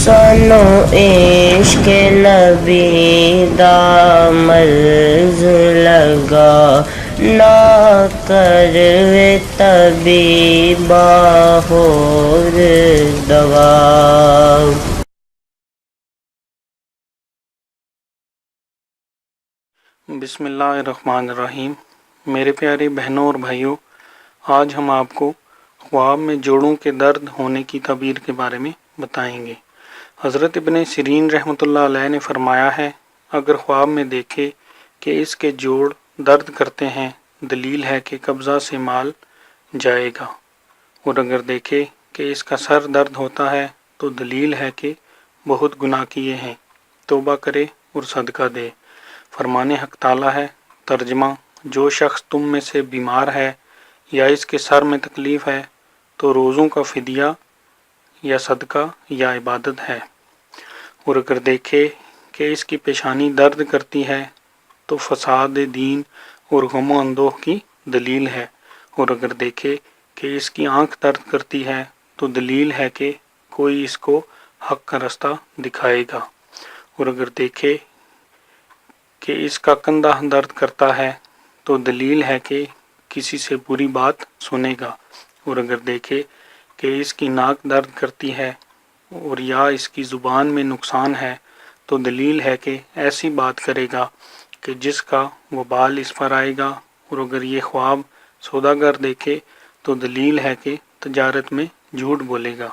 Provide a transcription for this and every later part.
سانو عشق نبی دا مرض لگا، نہ کروے طبیبا ہور دوا۔ بسم اللہ الرحمن الرحیم۔ میرے پیارے بہنوں اور بھائیوں، آج ہم آپ کو خواب میں جوڑوں کے درد ہونے کی تعبیر کے بارے میں بتائیں گے۔ حضرت ابن سیرین رحمۃ اللہ علیہ نے فرمایا ہے، اگر خواب میں دیکھے کہ اس کے جوڑ درد کرتے ہیں، دلیل ہے کہ قبضہ سے مال جائے گا، اور اگر دیکھے کہ اس کا سر درد ہوتا ہے تو دلیل ہے کہ بہت گناہ کیے ہیں، توبہ کرے اور صدقہ دے۔ فرمان حق تعالی ہے، ترجمہ: جو شخص تم میں سے بیمار ہے یا اس کے سر میں تکلیف ہے تو روزوں کا فدیہ یا صدقہ یا عبادت ہے، اور اگر دیکھے کہ اس کی پیشانی درد کرتی ہے تو فساد دین اور غم و اندوہ کی دلیل ہے، اور اگر دیکھے کہ اس کی آنکھ درد کرتی ہے تو دلیل ہے کہ کوئی اس کو حق کا رستہ دکھائے گا، اور اگر دیکھے کہ اس کا کندھا درد کرتا ہے تو دلیل ہے کہ کسی سے بری بات سنے گا، اور اگر دیکھے کہ اس کی ناک درد کرتی ہے اور یا اس کی زبان میں نقصان ہے تو دلیل ہے کہ ایسی بات کرے گا کہ جس کا وبال اس پر آئے گا، اور اگر یہ خواب سوداگر دیکھے تو دلیل ہے کہ تجارت میں جھوٹ بولے گا،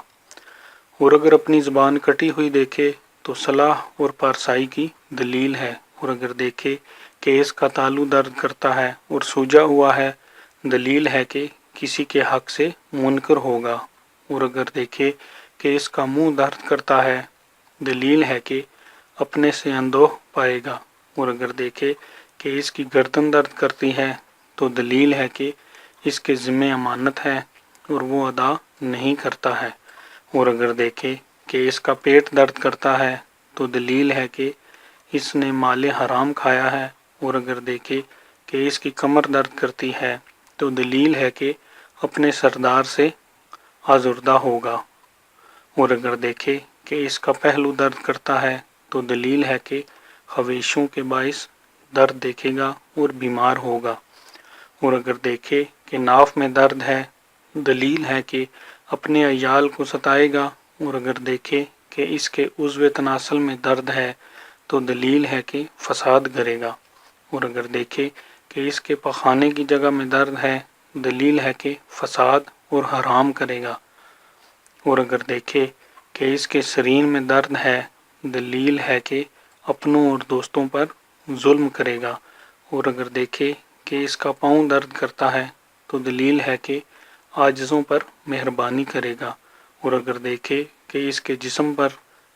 اور اگر اپنی زبان کٹی ہوئی دیکھے تو صلاح اور پارسائی کی دلیل ہے، اور اگر دیکھے کہ اس کا تالو درد کرتا ہے اور سوجا ہوا ہے، دلیل ہے کہ کسی کے حق سے منکر ہوگا، اور اگر دیکھے کہ اس کا منہ درد کرتا ہے، دلیل ہے کہ اپنے سے اندوہ پائے گا، اور اگر دیکھے کہ اس کی گردن درد کرتی ہے تو دلیل ہے کہ اس کے ذمہ امانت ہے اور وہ ادا نہیں کرتا ہے، اور اگر دیکھے کہ اس کا پیٹ درد کرتا ہے تو دلیل ہے کہ اس نے مال حرام کھایا ہے، اور اگر دیکھے کہ اس کی کمر درد کرتی ہے تو دلیل ہے کہ اپنے سردار سے آزردہ ہوگا، اور اگر دیکھے کہ اس کا پہلو درد کرتا ہے تو دلیل ہے کہ خواہشوں کے باعث درد دیکھے گا اور بیمار ہوگا، اور اگر دیکھے کہ ناف میں درد ہے، دلیل ہے کہ اپنے عیال کو ستائے گا، اور اگر دیکھے کہ اس کے عضو تناسل میں درد ہے تو دلیل ہے کہ فساد کرے گا، اور اگر دیکھے کہ اس کے پخانے کی جگہ میں درد ہے، دلیل ہے کہ فساد اور حرام کرے گا، اور اگر دیکھے کہ اس کے سرین میں درد ہے، دلیل ہے کہ اپنوں اور دوستوں پر ظلم کرے گا، اور اگر دیکھے کہ اس کا پاؤں درد کرتا ہے تو دلیل ہے کہ عاجزوں پر مہربانی کرے گا، اور اگر دیکھے کہ اس کے جسم پر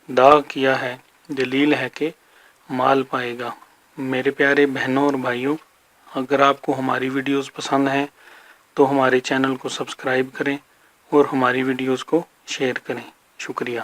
داغ کیا ہے، دلیل ہے کہ مال پائے گا۔ میرے پیارے بہنوں اور بھائیوں، اگر آپ کو ہماری ویڈیوز پسند ہیں تو ہمارے چینل کو سبسکرائب کریں اور ہماری ویڈیوز کو شیئر کریں۔ شکریہ۔